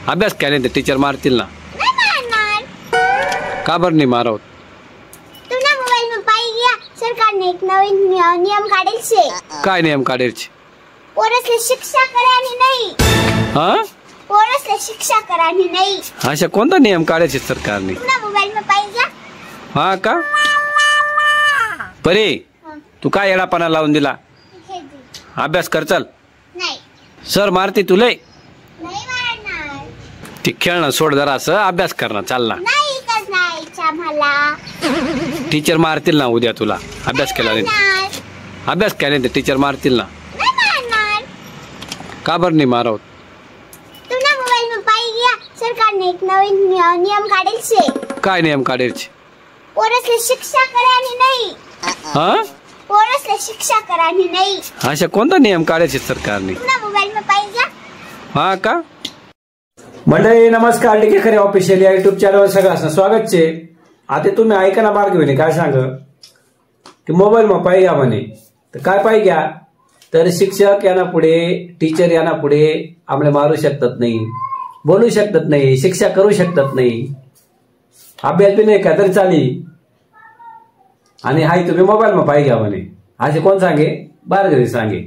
अभ्यास काय नाही, टीचर मारतील ना. नाही मारणार. का बरं नाही मारवत? तुमच्या मोबाईल में पाई गया सरकारने एक नवीन नियम काढेल छे. काय नियम काढेल? पोरसले शिक्षा करानी नाही. हा, पोरसले शिक्षा करानी नाही. अशा कोणता नियम काढायचे सरकारने? तुमच्या मोबाईल में पाई गया. हा का? परे तू काय येडापणा लावून दिला? अभ्यास कर चल. नाही. सर मारते तुले. नाही मारणार. ती खेळणं सोड जरा, असं अभ्यास करणं चाल ना. नाही करणार आम्हाला. टीचर मारतील ना उद्या तुला अभ्यास केला नाही. अभ्यास काय नाही, टीचर मारतील ना. नाही मारणार. का बरं नाही मारवत? तुमच्या मोबाईल में पाई गया सरकारने एक नवीन नियम काढेल छे. काय नियम काढेल? पोरसले शिक्षा करानी नाही. हा, पोरसले शिक्षा करानी नाही. अशा कोणता नियम काढायचे सरकारने? तुमच्या मोबाईल में पाई गया. हा का? मंडळी नमस्कार, डिके खरे ऑफिशियल या युट्यूब चॅनलवर सगळ्यांचं स्वागत छे. आता तुम्ही ऐका ना बारक म्हणे काय सांग की मोबाईल में पाई घ्या म्हणे. तर काय पाई घ्या? तर शिक्षक यांना पुढे, टीचर यांना पुढे आम्हाला मारू शकतात नाही, बोलू शकतात नाही, शिक्षा करू शकतात नाही, अभ्यास बी नाही का तरी चाली. आणि हाय तुम्ही मोबाईल में पाई घ्या म्हणे. असे कोण सांगे? बारगरी सांगे.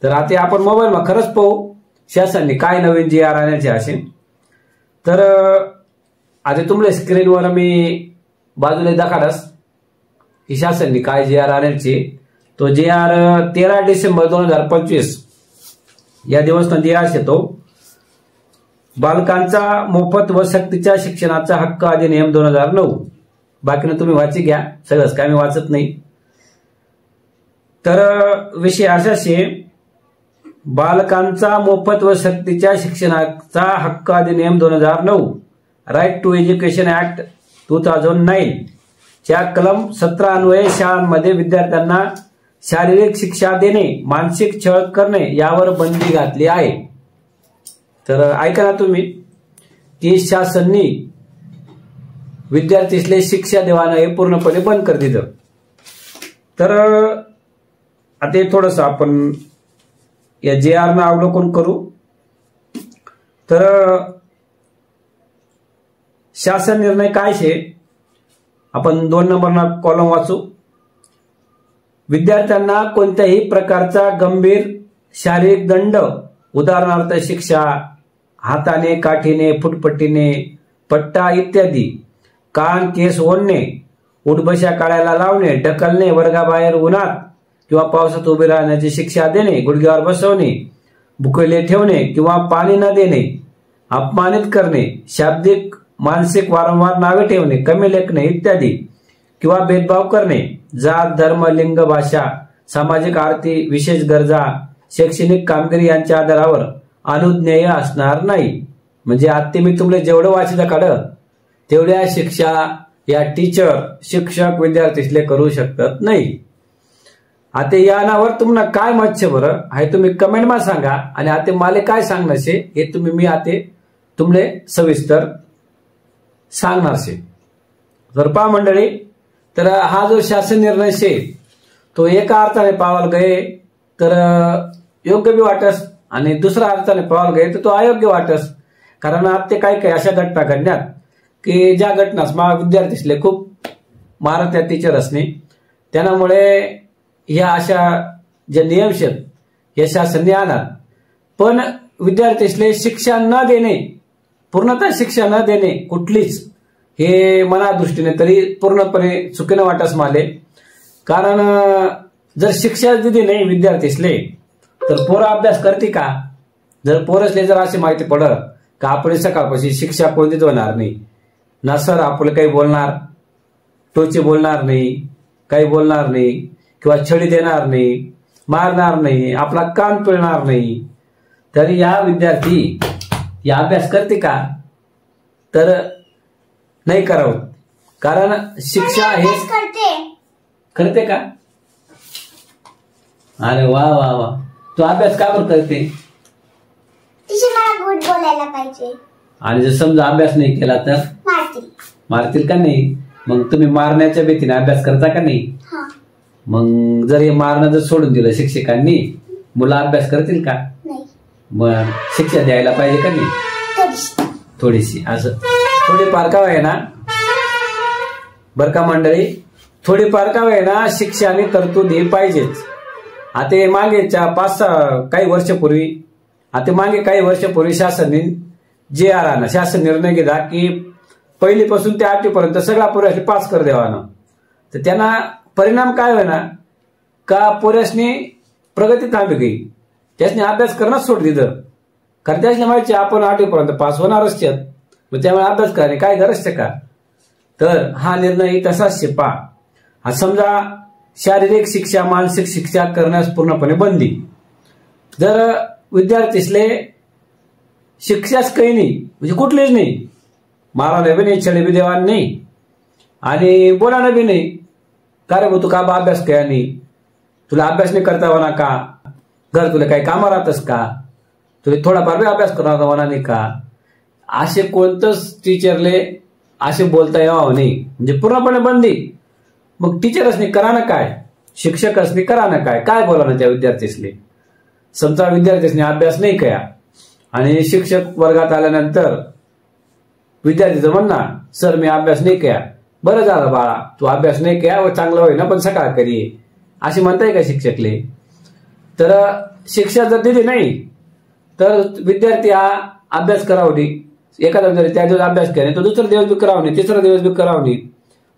तर आता आपण मोबाईल में खरंच पाहू शासनाने काय नवीन जी आर आणायचे असे. तर आता तुमच्या स्क्रीनवर मी बाजूला दाखवलास की शासनाने काय जी आर आणायचे. तो जी आर 13 डिसेंबर 2025 या दिवस जी आर येतो. बालकांचा मोफत व सक्तीच्या शिक्षणाचा हक्क अधिनियम 2009. बाकीनं तुम्ही वाची घ्या, सगळंच काय मी वाचत नाही. तर विषय असा शे, बालकांचा मोफत व सक्तीच्या शिक्षणाचा हक्क अधिनियम 2009 राईट टू एज्युकेशन ऍक्ट 2009 च्या कलम 17 अन्वये शाळांमध्ये विद्यार्थ्यांना शारीरिक शिक्षा देणे, मानसिक छळ करणे यावर बंदी घातली आहे. तर ऐका ना तुम्ही की शासनाने विद्यार्थीसले शिक्षा देवानं हे पूर्णपणे बंद कर दिलं. तर आता थोडस आपण या जे आर ना अवलोकन करू. तर शासन निर्णय काय छे आपण 2 नंबरना कॉलम वाचू. विद्यार्थ्यांना कोणत्याही प्रकारचा गंभीर शारीरिक दंड, उदाहरणार्थ शिक्षा, हाताने, काठीने, फुटपट्टीने, पट्टा इत्यादी, कान केस ओढणे, उठबशा काढायला लावणे, ढकलणे, वर्गाबाहेर उन्हात किंवा पावसात उभे राहण्याची शिक्षा देणे, गुडघ्यावर बसवणे, भुकेले ठेवणे किंवा पाणी न देणे, अपमानित करणे, शाब्दिक मानसिक वारंवार नावे ठेवणे, कमी लेखणे इत्यादी किंवा भेदभाव करणे, जात, धर्म, लिंग, भाषा, सामाजिक आर्थिक विशेष गरजा, शैक्षणिक कामगिरी यांच्या आधारावर अनुज्ञेय असणार नाही. म्हणजे आता मी तुम्हाला जेवढं वाचिलं काढ तेवढ्या शिक्षा या टीचर, शिक्षक विद्यार्थीसले करू शकतात नाही. आता या नावावर तुम्हाला काय मत छे बरं हे तुम्ही कमेंट मा सांगा. आणि आता मला काय सांगणार शे हे तुम्ही मी आता तुमले सविस्तर सांगणार शे. तर पहा मंडळी, तर हा जो शासन निर्णय शे तो एका अर्थाने पावायला गये तर योग्य बी वाटस आणि दुसऱ्या अर्थाने पावायला गये तर तो अयोग्य वाटस. कारण आता काही काही अशा घटना घडण्यात की ज्या घटनास विद्यार्थीसले खूप मारत त्या टीचर्सनी, त्यामुळे ह्या अशा ज्या नियम शेत या शासनाने आणत. पण विद्यार्थीसले शिक्षा न देणे, पूर्णतः शिक्षा न देणे कुठलीच, हे मना दृष्टीने तरी पूर्णपणे चुकीनं वाटस माले. कारण जर शिक्षा दिली नाही विद्यार्थीसले तर पोरं अभ्यास करते का? जर पोरसले जर अशी माहिती पडत का आपण सकाळपासून शिक्षा कोणतीच होणार नाही ना, सर आपलं काही बोलणार, टोचे बोलणार नाही, काही बोलणार नाही किंवा छडी देणार नाही, मारणार नाही, आपला कान पिळणार नाही, तरी या विद्यार्थी या अभ्यास करते का? तर नाही करावं. कारण शिक्षा हे करते का? अरे वा वा वा, तू अभ्यास का बरं करते? मला गोड बोलायला पाहिजे. आणि जर समजा अभ्यास नाही केला तर मारतील का नाही? मग तुम्ही मारण्याच्या भीतीने अभ्यास करता का नाही? मग जर हे मारणं जर सोडून दिलं शिक्षकांनी, मुलं अभ्यास करतील का? मग शिक्षा द्यायला पाहिजे का नाही? थोडीशी असं थोडीफार का आहे ना बरं का मंडळी, थोडीफार का आहे ना शिक्षा आणि तरतूद ही पाहिजेच. आता मागे काही वर्षापूर्वी शासनाने JR आणा, शासन निर्णय घेतला की 1ली पासून ते 8वी पर्यंत सगळा पोराशी पास कर देवाना. तर त्यांना परिणाम काय होईना का पोरासनी प्रगती थांबली गई, त्यासनी अभ्यास करणंच सोड दिलं. कारण त्यासनी माहिती आपण 8वी पर्यंत पास होणारच आहेत, मग त्यामुळे अभ्यास करायला काय गरज का. तर हा निर्णय तसाच शिपा. समजा शारीरिक शिक्षा मानसिक शिक्षा करण्यास पूर्णपणे बंदी. जर विद्यार्थीसले शिक्षाच काही नाही म्हणजे कुठलीच नाही, मारायला बी नाही, छेडे बी देवान नाही आणि बोलायला बी नाही. का रे तू का अभ्यास केला नाही, तुला अभ्यास नाही करता होणार का, घर तुला काही कामं राहतस का, तुला थोडाफार बी अभ्यास करणार होणार नाही का, असे कोणतंच टीचरले असे बोलता यावं नाही, म्हणजे पूर्णपणे बंदी. मग टीचरसनी करा ना काय, शिक्षकसनी करा ना काय बोला ना त्या विद्यार्थीसले. समजा विद्यार्थीसनी अभ्यास नाही कया आणि शिक्षक वर्गात आल्यानंतर विद्यार्थीचं म्हणणार सर मी अभ्यास नाही कया. बरं झालं बाळा तू अभ्यास नाही कया व चांगलं होईल ना पण सकाळ करी अशी म्हणताय का शिक्षकले. तर शिक्षा जर दिली नाही तर विद्यार्थी हा अभ्यास करावं नाही. एखादा विद्यार्थी त्या दिवस अभ्यास केला तो दुसरा दिवस बी करावं नाही, तिसरा दिवस बी करावं नाही.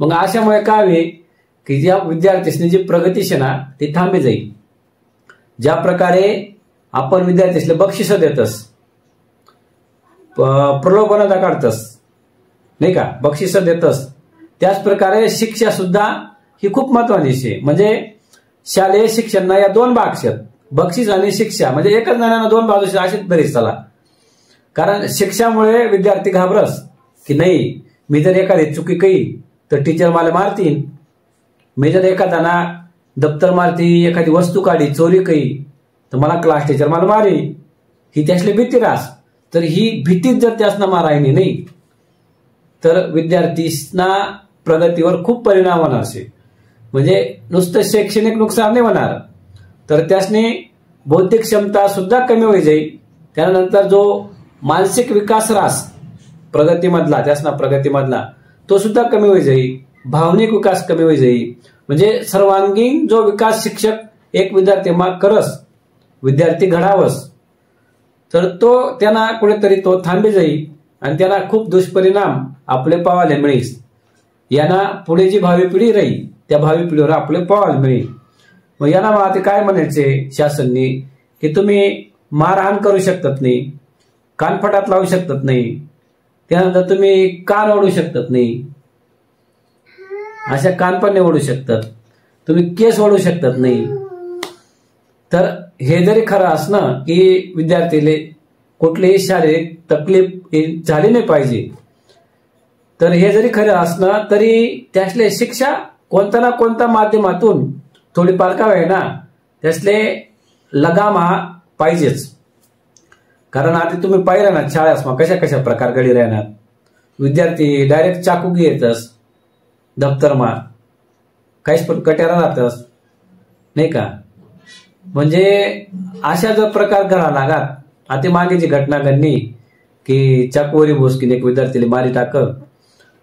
मग अशामुळे काय होईल की ज्या विद्यार्थीसनी जी प्रगती ना ती थांबी जाईल. ज्या प्रकारे आपण विद्यार्थीसले बक्षिस देतस, प्रलोभन काढतस नाही का, बक्षिस देतस, त्याच प्रकारे शिक्षा सुद्धा ही खूप महत्वाची आहे. म्हणजे शालेय शिक्षण या 2 भाग आहेत, बक्षीस आणि शिक्षा. म्हणजे एकच नाण्याला 2 बाजू अशीच बरीच चला. कारण शिक्षामुळे विद्यार्थी घाबरस की नाही मी जर एखादी चुकी केली तर टीचर मला मारतील, मी जर एखादा दप्तर मारती एखादी वस्तू काढी चोरी केली तर मला क्लास टीचर मला मारी, ही त्यासली भीती रास. तर ही भीतीच जर त्यासना मारायनी नाही तर विद्यार्थींना प्रगतीवर खूप परिणाम होणार असे. म्हणजे नुसतं शैक्षणिक नुकसान नाही होणार तर त्यासने बौद्धिक क्षमता सुद्धा कमी होई जाईल. त्यानंतर जो मानसिक विकास रास प्रगतीमधला तो सुद्धा कमी होई जाईल. भावनिक विकास कमी होई जाईल. म्हणजे सर्वांगीण जो विकास शिक्षक एक विद्यार्थी करस, विद्यार्थी घडावस, तर तो त्यांना कुठेतरी तो थांबे जाईल आणि त्यांना खूप दुष्परिणाम आपले पावायला मिळेल. यांना पुढे जी भावी पिढी राहील त्या भावी पिढीवर आपले पावायला मिळेल. मग यांना मला ते काय म्हणायचे शासनने की तुम्ही मारहाण करू शकतात नाही, कानफटात लावू शकतात नाही, त्यानंतर तुम्ही कान ओढू शकतात नाही, अशा कानपणे ओढू शकतात, तुम्ही केस ओढू शकतात नाही. तर हे जरी खरं असणं की विद्यार्थीले कुठलीही शारीरिक तकलीफ झाली नाही पाहिजे, तर हे जरी खरं असणं तरी त्यासले शिक्षा कोणत्या ना कोणत्या माध्यमातून थोडीफार का ना त्यासले लगाम हा पाहिजेच. कारण आता तुम्ही पाहिलं ना शाळेत कशा कशा प्रकार घडी राहणार, विद्यार्थी डायरेक्ट चाकू घेतस दप्तरमा, काहीच पण कट्यारा राहतस नाही का. म्हणजे अशा जर प्रकार घडा लागात. आता मागे जी घटना घडली की चाकूवरी भोसकीने एक विद्यार्थीला मारी टाकत,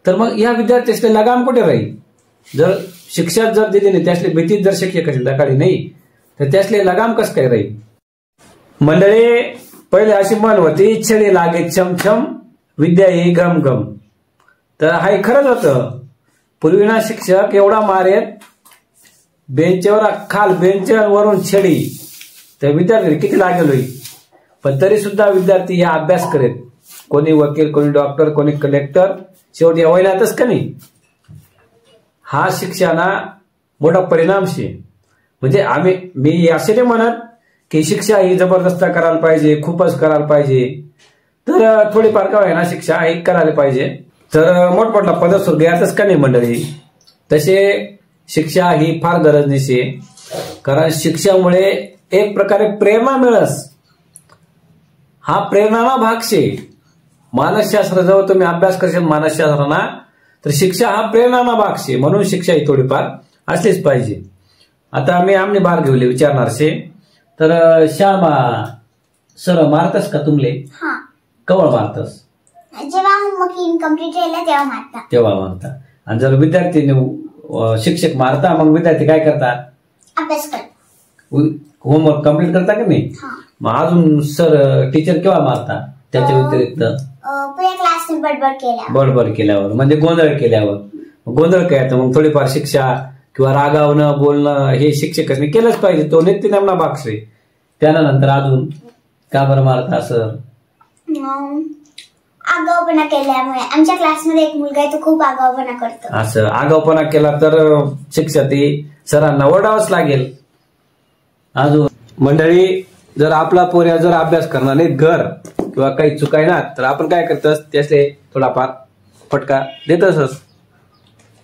तर मग या विद्यार्थ्यासले लगाम कुठे राहील. जर शिक्षा जर दिली नाही त्यासले भीतीत जर शिक्षकाची दखाली नाही तर त्यासले लगाम कस काय राहील. मंडळी पहिले अशी म्हण होती छेडी लागे छमछम विद्या ही गम गम. तर हा खरंच होतं. पूर्वीना शिक्षक एवढा मारेत बेंचवर खाल बेंचवरून छेडी तर विद्यार्थी किती लागेल होईल. पण तरी सुद्धा विद्यार्थी या अभ्यास करेत. कोणी वकील, कोणी डॉक्टर, कोणी कलेक्टर, शेवटी वैनातच का नाही. हा शिक्षणा मोठा परिणाम शे. म्हणजे मी असे नाही म्हणत की शिक्षा ही जबरदस्त करायला पाहिजे, खूपच करायला पाहिजे. तर थोडीफार का ना शिक्षा ही करायला पाहिजे. तर मोठमोठा पदसूर घ्यायचंच का नाही मंडळी. तसे शिक्षा ही फार गरज नसे. कारण शिक्षामुळे एक प्रकारे प्रेरणा मिळस. हा प्रेरणा भाग शे. मानसशास्त्र जेव्हा तुम्ही अभ्यास करशील मानसशास्त्रांना तर शिक्षा हा प्रेरणा भाग शे. म्हणून शिक्षा ही थोडीफार असलीच पाहिजे. आता आम्ही बाहेर घेऊले विचारणार शे. तर श्यामा सर मारतस का तुमले? कवळ मारतस? जेव्हा होमवर्क इनकम्प्लीट राहिला तेव्हा मारता. आणि जर विद्यार्थी शिक्षक मारता मग विद्यार्थी काय करतात? अभ्यास करतात. होमवर्क कम्प्लीट करता की नाही? मग अजून टीचर केव्हा मारता? त्याच्या व्यतिरिक्त पुऱ्या क्लासने बडबड केल्यावर म्हणजे गोंधळ केल्यावर. गोंधळ काय मग थोडीफार शिक्षा किंवा रागावणं बोलणं हे शिक्षकांनी केलंच पाहिजे. तो नित्यनेमना भाग आहे. त्यानंतर अजून का बरं मारता सर? आगाऊपणा केल्यामुळे. आमच्या क्लासमध्ये एक मुलगा आहे तो खूप आगाऊपणा करतो. असं आगाऊपणा केला तर शिक्षक सरांना ओरडावंच लागेल. अजून मंडळी, जर आपला पोऱ्या जर अभ्यास करणार नाही घर किंवा काही चुकाय ना तर आपण काय करतस त्याचे थोडाफार फटका देतच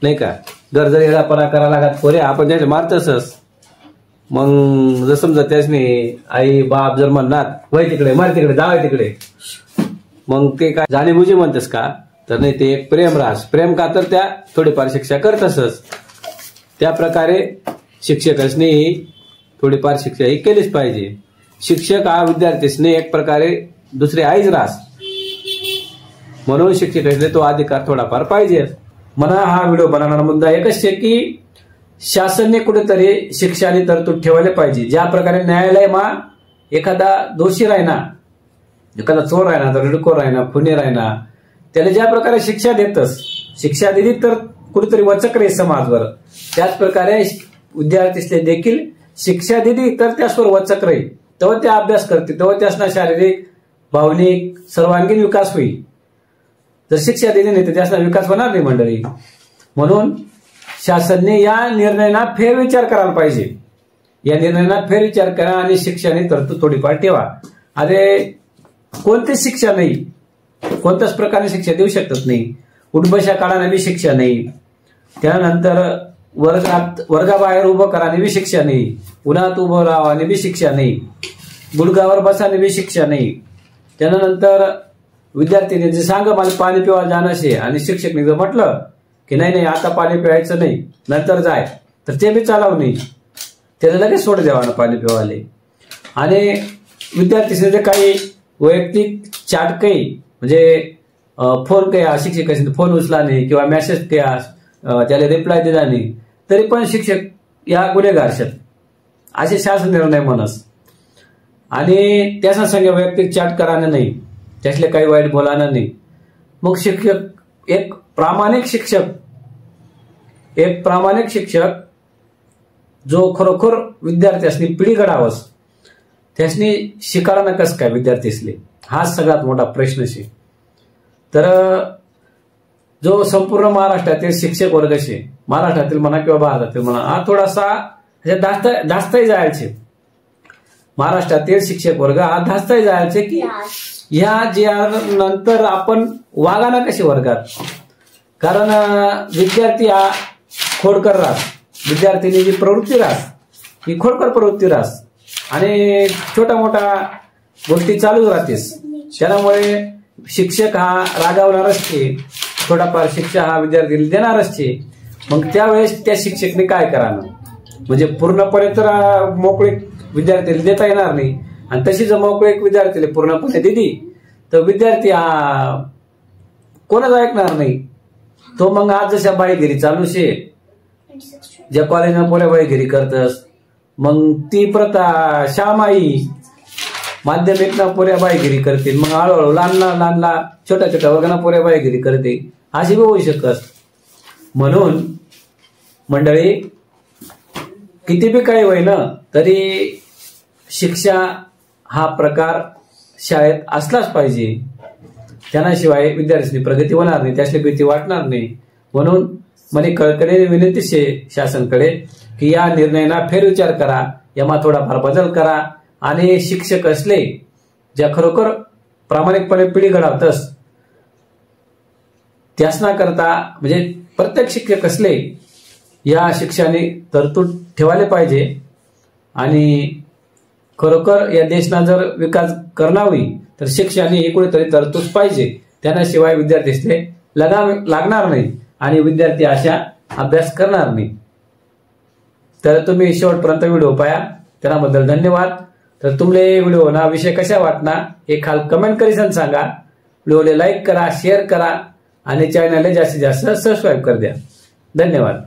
नाही का? घर जर येडापणा करायला लागत पोऱ्या आपण त्याचे मारतसच. मग जर समजा त्याचने आई बाप जर म्हणणार वय तिकडे मार तिकडे जावय तिकडे, मग ते काय जाणीबुजी म्हणतेस का? तर नाही, ते एक प्रेम रास. प्रेम का तर त्या थोडीफार शिक्षा करतसच. त्या प्रकारे शिक्षकांनी थोडीफार शिक्षा ही केलीच पाहिजे. शिक्षक हा विद्यार्थीने एक प्रकारे दुसरे आईच रास, म्हणून शिक्षकांनी तो अधिकार थोडाफार पाहिजे. मला हा व्हिडिओ बनवणारा मुद्दा एकच आहे की शासनाने कुठेतरी शिक्षा आणि तरतूद ठेवायला पाहिजे. ज्या प्रकारे न्यायालयमा एखादा दोषी राहिना, एखादा चोर राहिना, दरोडेखोर राहिना, खुनी राहिना, त्याला ज्या प्रकारे शिक्षा देतस, शिक्षा दिली तर कुठेतरी वचक रे समाजवर, त्याच प्रकारे विद्यार्थीसले देखील शिक्षा दिली तर त्यासवर वचक राहील. तेव्हा ते अभ्यास करते, तेव्हा त्यासना शारीरिक भावनिक सर्वांगीण विकास होईल. जर शिक्षा दिली नाही तर त्यासना विकास होणार नाही मंडळी. म्हणून शासनाने या निर्णयाला फेरविचार करायला पाहिजे. या निर्णयाला फेरविचार करा आणि शिक्षा आणि तरतूद थोडीफार ठेवा. अरे कोणतीच शिक्षा नाही, कोणत्याच प्रकारे शिक्षा देऊ शकत नाही. उठबशा काढाने बी शिक्षा नाही. त्यानंतर वर्गाबाहेर उभं कराने बी शिक्षा नाही. उन्हात उभं राहाने बी शिक्षा नाही. गुडघावर बसाने बी शिक्षा नाही. त्यानंतर विद्यार्थीने जे सांग मला पाणी पिवा जाणं आणि शिक्षकने जर म्हटलं की नाही आता पाणी पिवायचं नाही नंतर जाय, तर ते बी चालव नाही. त्याला लगेच सोड द्यावा ना पाणी पिवाले. आणि विद्यार्थीने जे काही वैयक्तिक चाट काही म्हणजे फोन कया शिक्षकांनी फोन उचला नाही किंवा मेसेज कया त्याला रिप्लाय दिला नाही तरी पण शिक्षक या गुन्हेगार असे शासन निर्णय म्हणस. आणि त्याचा संग वैयक्तिक चाट करायला नाही, त्यातले काही वाईट बोलायला नाही. मग शिक्षक एक प्रामाणिक शिक्षक जो खरोखर विद्यार्थ्यांनी पिढी घडावस त्यासनी शिकायला कस काय विद्यार्थीसले, हा सगळ्यात मोठा प्रश्न शे. तर जो संपूर्ण महाराष्ट्रातील शिक्षक वर्ग शे, महाराष्ट्रातील म्हणा किंवा भारतातील म्हणा, हा थोडासा धास्तही जायचे. महाराष्ट्रातील शिक्षक वर्ग हा धास्तही जायचे की ह्या ज्या नंतर आपण वागाना कशी वर्गात. कारण विद्यार्थी हा खोडकर रास, विद्यार्थीनी जी प्रवृत्ती रास ही खोडकर प्रवृत्ती रास आणि छोटा मोठा गोष्टी चालूच राहतेस. त्यामुळे शिक्षक हा रागावणारच छे, थोडाफार शिक्षा हा विद्यार्थीला देणारच छे. मग त्यावेळेस त्या शिक्षकने काय करावं, म्हणजे पूर्णपणे तर मोकळीक विद्यार्थीला देता येणार नाही. आणि तशी जर मोकळीक विद्यार्थीला पूर्णपणे दिली तर विद्यार्थी हा कोणच ऐकणार नाही. तो मग आज जशा बाईगिरी चालू शे, ज्या कॉलेजला पोऱ्या बाईगिरी करतस, मग ती प्रथा शाळामाई माध्यमिकना पोऱ्या बाईगिरी करतील. मग हळूहळू लहान छोट्या वर्गाना पोऱ्या बाईगिरी करते, अशी बी होऊ शकत. म्हणून मंडळी किती बी काही होईना तरी शिक्षा हा प्रकार शाळेत असलाच पाहिजे. त्याशिवाय विद्यार्थ्यांनी प्रगती होणार नाही, त्याची भीती वाटणार नाही. म्हणून मला कळकळीने विनंती शे शासनकडे की या निर्णयाला फेरविचार करा, यामा थोडाफार बदल करा. आणि शिक्षक असले ज्या खरोखर प्रामाणिकपणे पिढी घडवतस त्यासना करता म्हणजे प्रत्येक शिक्षक असले या शिक्षाने तरतूद ठेवायला पाहिजे. आणि खरोखर या देशना जर विकास करणार होई तर शिक्षाने ही कुठेतरी तरतूद पाहिजे. त्याशिवाय विद्यार्थीसले लागणार नाही आणि विद्यार्थी अशा अभ्यास करणार नाही. तर तुम्ही शेवटपर्यंत व्हिडिओ पाया त्याबद्दल धन्यवाद. तर तुमले व्हिडिओ ना विषय कशा वाटना हे खाल कमेंट करीसन सांगा. व्हिडिओला लाईक करा, शेअर करा आणि चॅनलला जास्तीत जास्त सबस्क्राईब कर द्या. धन्यवाद.